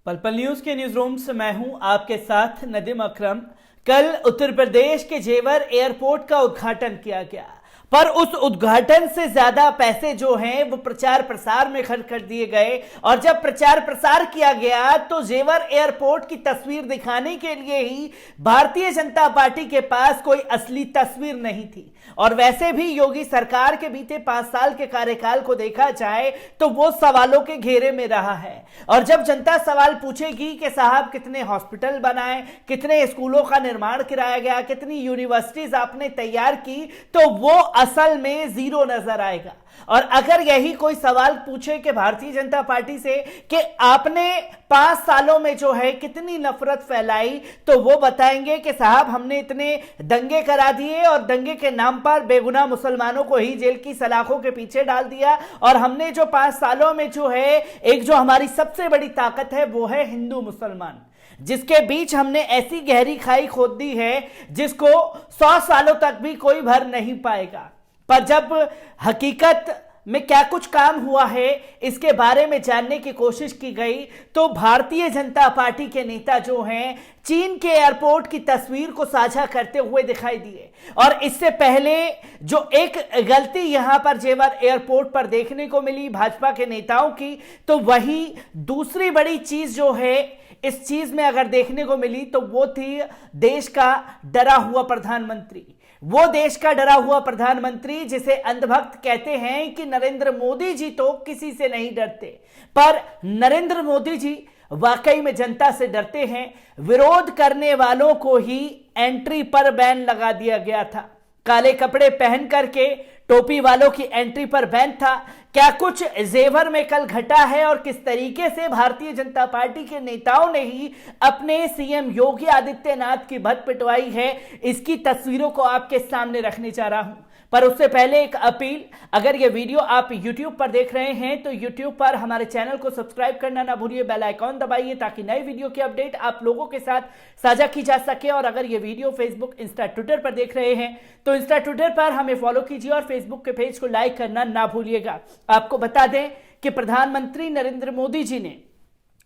पल पल न्यूज के न्यूज रूम से मैं हूं आपके साथ नदीम अकरम। कल उत्तर प्रदेश के जेवर एयरपोर्ट का उद्घाटन किया गया, पर उस उद्घाटन से ज्यादा पैसे जो हैं वो प्रचार प्रसार में खर्च कर दिए गए। और जब प्रचार प्रसार किया गया तो जेवर एयरपोर्ट की तस्वीर दिखाने के लिए ही भारतीय जनता पार्टी के पास कोई असली तस्वीर नहीं थी। और वैसे भी योगी सरकार के बीते 5 साल के कार्यकाल को देखा जाए तो वो सवालों के घेरे में रहा है। और जब जनता सवाल पूछेगी कि साहब कितने हॉस्पिटल बनाए, कितने स्कूलों का निर्माण कराया गया, कितनी यूनिवर्सिटीज आपने तैयार की, तो वो असल में जीरो नजर आएगा। और अगर यही कोई सवाल पूछे कि भारतीय जनता पार्टी से कि आपने 5 सालों में जो है कितनी नफरत फैलाई, तो वो बताएंगे कि साहब हमने इतने दंगे करा दिए और दंगे के नाम पर बेगुनाह मुसलमानों को ही जेल की सलाखों के पीछे डाल दिया। और हमने जो 5 सालों में जो है एक जो हमारी सबसे बड़ी ताकत है वो है हिंदू मुसलमान, जिसके बीच हमने ऐसी गहरी खाई खोद दी है जिसको 100 सालों तक भी कोई भर नहीं पाएगा। पर जब हकीकत में क्या कुछ काम हुआ है इसके बारे में जानने की कोशिश की गई तो भारतीय जनता पार्टी के नेता जो हैं चीन के एयरपोर्ट की तस्वीर को साझा करते हुए दिखाई दिए। और इससे पहले जो एक गलती यहां पर जेवर एयरपोर्ट पर देखने को मिली भाजपा के नेताओं की, तो वही दूसरी बड़ी चीज जो है इस चीज में अगर देखने को मिली तो वो थी देश का डरा हुआ प्रधानमंत्री। वो देश का डरा हुआ प्रधानमंत्री जिसे अंधभक्त कहते हैं कि नरेंद्र मोदी जी तो किसी से नहीं डरते, पर नरेंद्र मोदी जी वाकई में जनता से डरते हैं। विरोध करने वालों को ही एंट्री पर बैन लगा दिया गया था। काले कपड़े पहन करके टोपी वालों की एंट्री पर बैन था। क्या कुछ जेवर में कल घटा है और किस तरीके से भारतीय जनता पार्टी के नेताओं ने ही अपने सीएम योगी आदित्यनाथ की भद्द पिटवाई है, इसकी तस्वीरों को आपके सामने रखने जा रहा हूं। पर उससे पहले एक अपील, अगर ये वीडियो आप YouTube पर देख रहे हैं तो YouTube पर हमारे चैनल को सब्सक्राइब करना ना भूलिए, बेल आइकॉन दबाइए ताकि नए वीडियो की अपडेट आप लोगों के साथ साझा की जा सके। और अगर ये वीडियो फेसबुक, इंस्टा, ट्विटर पर देख रहे हैं तो इंस्टा, ट्विटर पर हमें फॉलो कीजिए और फेसबुक के पेज को लाइक करना ना भूलिएगा। आपको बता दें कि प्रधानमंत्री नरेंद्र मोदी जी ने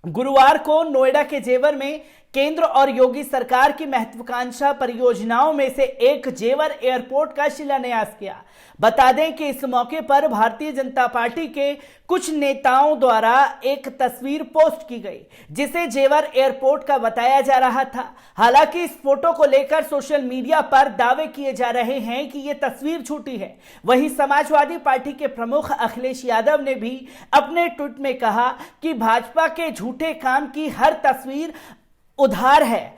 गुरुवार को नोएडा के जेवर में केंद्र और योगी सरकार की महत्वाकांक्षा परियोजनाओं में से एक जेवर एयरपोर्ट का शिलान्यास किया। बता दें कि इस मौके पर भारतीय जनता पार्टी के कुछ नेताओं द्वारा एक तस्वीर पोस्ट की गई जिसे जेवर एयरपोर्ट का बताया जा रहा था। हालांकि इस फोटो को लेकर सोशल मीडिया पर दावे किए जा रहे हैं कि यह तस्वीर झूठी है। वहीं समाजवादी पार्टी के प्रमुख अखिलेश यादव ने भी अपने ट्वीट में कहा कि भाजपा के झूठे काम की हर तस्वीर उधार है,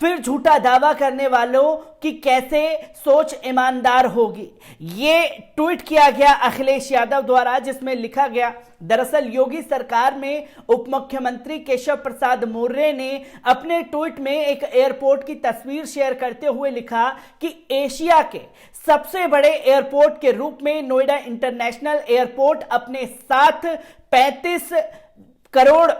फिर झूठा दावा करने वालों की कैसे सोच ईमानदार होगी। ये ट्वीट किया गया अखिलेश यादव द्वारा, जिसमें लिखा गया, दरअसल योगी सरकार में उप मुख्यमंत्री केशव प्रसाद मौर्य ने अपने ट्वीट में एक एयरपोर्ट की तस्वीर शेयर करते हुए लिखा कि एशिया के सबसे बड़े एयरपोर्ट के रूप में नोएडा इंटरनेशनल एयरपोर्ट अपने साथ 35 करोड़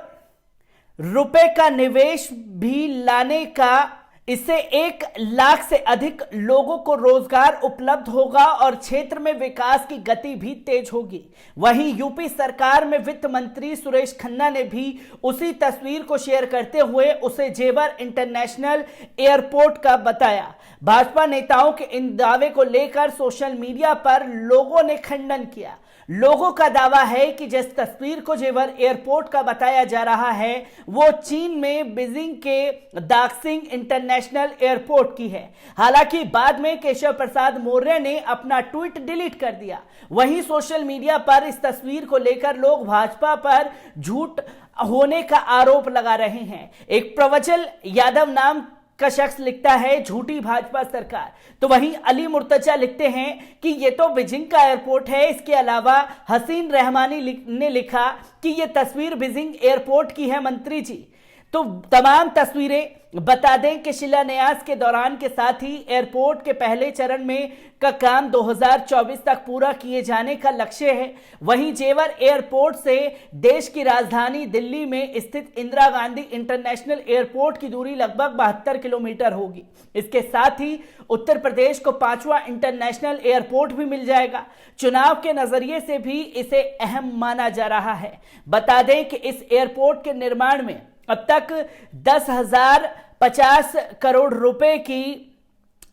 रुपए का निवेश भी लाने का, इससे 1 लाख से अधिक लोगों को रोजगार उपलब्ध होगा और क्षेत्र में विकास की गति भी तेज होगी। वहीं यूपी सरकार में वित्त मंत्री सुरेश खन्ना ने भी उसी तस्वीर को शेयर करते हुए उसे जेवर इंटरनेशनल एयरपोर्ट का बताया। भाजपा नेताओं के इन दावे को लेकर सोशल मीडिया पर लोगों ने खंडन किया। लोगों का दावा है कि जिस तस्वीर को जेवर एयरपोर्ट का बताया जा रहा है वो चीन में बीजिंग के दाक्सिंग इंटरनेशनल एयरपोर्ट की है। हालांकि बाद में केशव प्रसाद मौर्य ने अपना ट्वीट डिलीट कर दिया। वहीं सोशल मीडिया पर इस तस्वीर को लेकर लोग भाजपा पर झूठ होने का आरोप लगा रहे हैं। एक प्रवचल यादव नाम का शख्स लिखता है, झूठी भाजपा सरकार। तो वहीं अली मुर्तजा लिखते हैं कि ये तो बीजिंग का एयरपोर्ट है। इसके अलावा हसीन रहमानी ने लिखा कि ये तस्वीर बीजिंग एयरपोर्ट की है मंत्री जी। तो तमाम तस्वीरें बता दें कि शिलान्यास के दौरान के साथ ही एयरपोर्ट के पहले चरण में का काम 2024 तक पूरा किए जाने का लक्ष्य है। वहीं जेवर एयरपोर्ट से देश की राजधानी दिल्ली में स्थित इंदिरा गांधी इंटरनेशनल एयरपोर्ट की दूरी लगभग 72 किलोमीटर होगी। इसके साथ ही उत्तर प्रदेश को 5वां इंटरनेशनल एयरपोर्ट भी मिल जाएगा। चुनाव के नजरिए से भी इसे अहम माना जा रहा है। बता दें कि इस एयरपोर्ट के निर्माण में अब तक 10,050 करोड़ रुपए की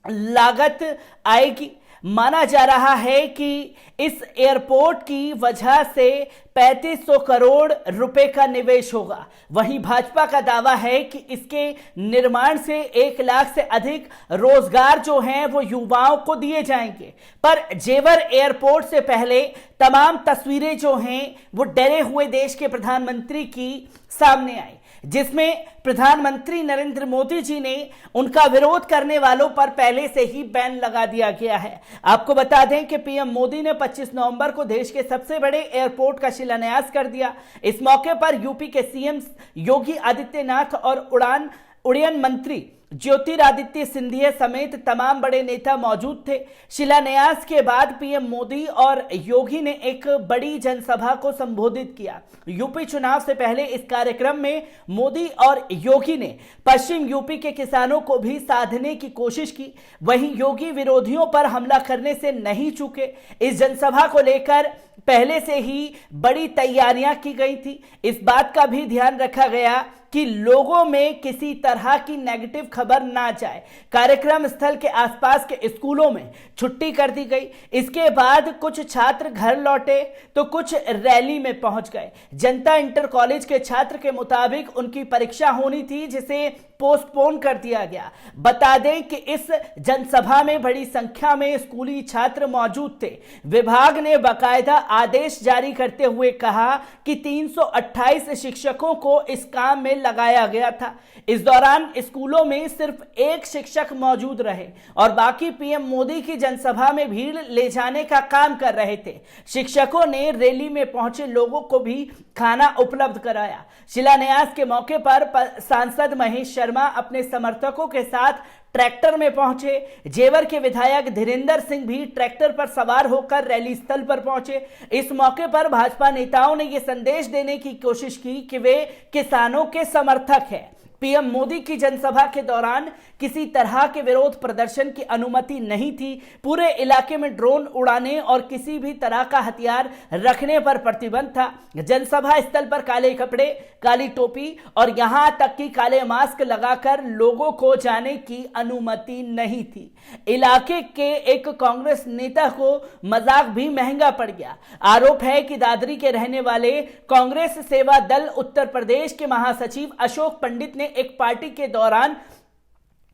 लागत आएगी। माना जा रहा है कि इस एयरपोर्ट की वजह से 3500 करोड़ रुपए का निवेश होगा। वहीं भाजपा का दावा है कि इसके निर्माण से 1 लाख से अधिक रोजगार जो हैं वो युवाओं को दिए जाएंगे। पर जेवर एयरपोर्ट से पहले तमाम तस्वीरें जो हैं वो डरे हुए देश के प्रधानमंत्री की सामने आई, जिसमें प्रधानमंत्री नरेंद्र मोदी जी ने उनका विरोध करने वालों पर पहले से ही बैन लगा दिया गया है। आपको बता दें कि पीएम मोदी ने 25 नवंबर को देश के सबसे बड़े एयरपोर्ट का शिलान्यास कर दिया। इस मौके पर यूपी के सीएम योगी आदित्यनाथ और उड़ान मंत्री ज्योतिरादित्य सिंधिया समेत तमाम बड़े नेता मौजूद थे। शिलान्यास के बाद पीएम मोदी और योगी ने एक बड़ी जनसभा को संबोधित किया। यूपी चुनाव से पहले इस कार्यक्रम में मोदी और योगी ने पश्चिम यूपी के किसानों को भी साधने की कोशिश की। वहीं योगी विरोधियों पर हमला करने से नहीं चूके। इस जनसभा को लेकर पहले से ही बड़ी तैयारियां की गई थी। इस बात का भी ध्यान रखा गया कि लोगों में किसी तरह की नेगेटिव खबर ना जाए। कार्यक्रम स्थल के आसपास के स्कूलों में छुट्टी कर दी गई। इसके बाद कुछ छात्र घर लौटे तो कुछ रैली में पहुंच गए। जनता इंटर कॉलेज के छात्र के मुताबिक उनकी परीक्षा होनी थी, जिसे पोस्टपोन कर दिया गया। बता दें कि इस जनसभा में बड़ी संख्या में स्कूली छात्र मौजूद थे। विभाग ने बाकायदा आदेश जारी करते हुए कहा कि 328 शिक्षकों को इस काम में लगाया गया था। इस दौरान स्कूलों में सिर्फ एक शिक्षक मौजूद रहे और बाकी पीएम मोदी की जनसभा में भीड़ ले जाने का काम कर रहे थे। शिक्षकों ने रैली में पहुंचे लोगों को भी खाना उपलब्ध कराया। शिलान्यास के मौके पर सांसद महेश शर्मा अपने समर्थकों के साथ ट्रैक्टर में पहुंचे। जेवर के विधायक धीरेंद्र सिंह भी ट्रैक्टर पर सवार होकर रैली स्थल पर पहुंचे। इस मौके पर भाजपा नेताओं ने यह संदेश देने की कोशिश की कि वे किसानों के समर्थक हैं। पीएम मोदी की जनसभा के दौरान किसी तरह के विरोध प्रदर्शन की अनुमति नहीं थी। पूरे इलाके में ड्रोन उड़ाने और किसी भी तरह का हथियार रखने पर प्रतिबंध था। जनसभा स्थल पर काले कपड़े, काली टोपी और यहां तक कि काले मास्क लगाकर लोगों को जाने की अनुमति नहीं थी। इलाके के एक कांग्रेस नेता को मजाक भी महंगा पड़ गया। आरोप है कि दादरी के रहने वाले कांग्रेस सेवा दल उत्तर प्रदेश के महासचिव अशोक पंडित ने एक पार्टी के दौरान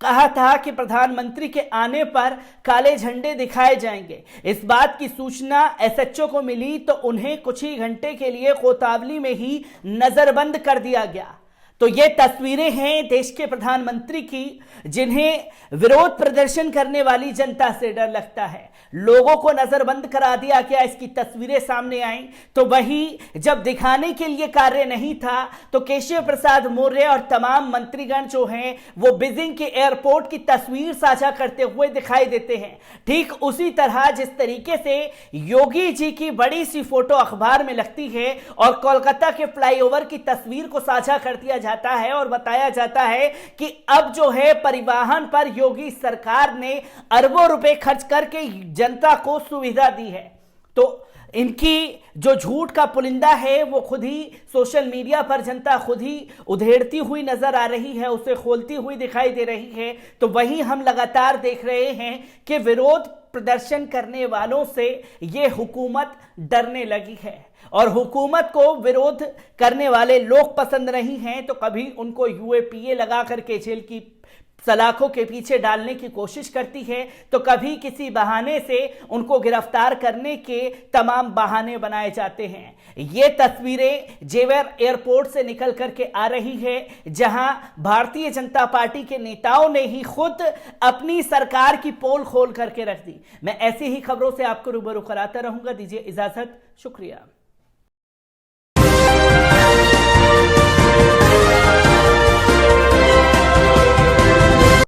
कहा था कि प्रधानमंत्री के आने पर काले झंडे दिखाए जाएंगे। इस बात की सूचना एसएचओ को मिली तो उन्हें कुछ ही घंटे के लिए कोतवाली में ही नजरबंद कर दिया गया। तो ये तस्वीरें हैं देश के प्रधानमंत्री की, जिन्हें विरोध प्रदर्शन करने वाली जनता से डर लगता है। लोगों को नजरबंद करा दिया गया, इसकी तस्वीरें सामने आई। तो वही जब दिखाने के लिए कार्य नहीं था तो केशव प्रसाद मौर्य और तमाम मंत्रीगण जो हैं वो बीजिंग के एयरपोर्ट की तस्वीर साझा करते हुए दिखाई देते हैं। ठीक उसी तरह जिस तरीके से योगी जी की बड़ी सी फोटो अखबार में लगती है और कोलकाता के फ्लाईओवर की तस्वीर को साझा कर दिया जाता है और बताया जाता है कि अब जो है परिवहन पर योगी सरकार ने अरबों रुपए खर्च करके जनता को सुविधा दी है। तो इनकी जो झूठ का पुलिंदा है वो खुद ही सोशल मीडिया पर जनता खुद ही उधेड़ती हुई नजर आ रही है, उसे खोलती हुई दिखाई दे रही है। तो वहीं हम लगातार देख रहे हैं कि विरोध प्रदर्शन करने वालों से ये हुकूमत डरने लगी है और हुकूमत को विरोध करने वाले लोग पसंद नहीं हैं तो कभी उनको यूएपीए लगा करके जेल की सलाखों के पीछे डालने की कोशिश करती है, तो कभी किसी बहाने से उनको गिरफ्तार करने के तमाम बहाने बनाए जाते हैं। ये तस्वीरें जेवर एयरपोर्ट से निकल करके आ रही है, जहां भारतीय जनता पार्टी के नेताओं ने ही खुद अपनी सरकार की पोल खोल करके रख दी। मैं ऐसी ही खबरों से आपको रूबरू कराता रहूंगा। दीजिए इजाजत, शुक्रिया।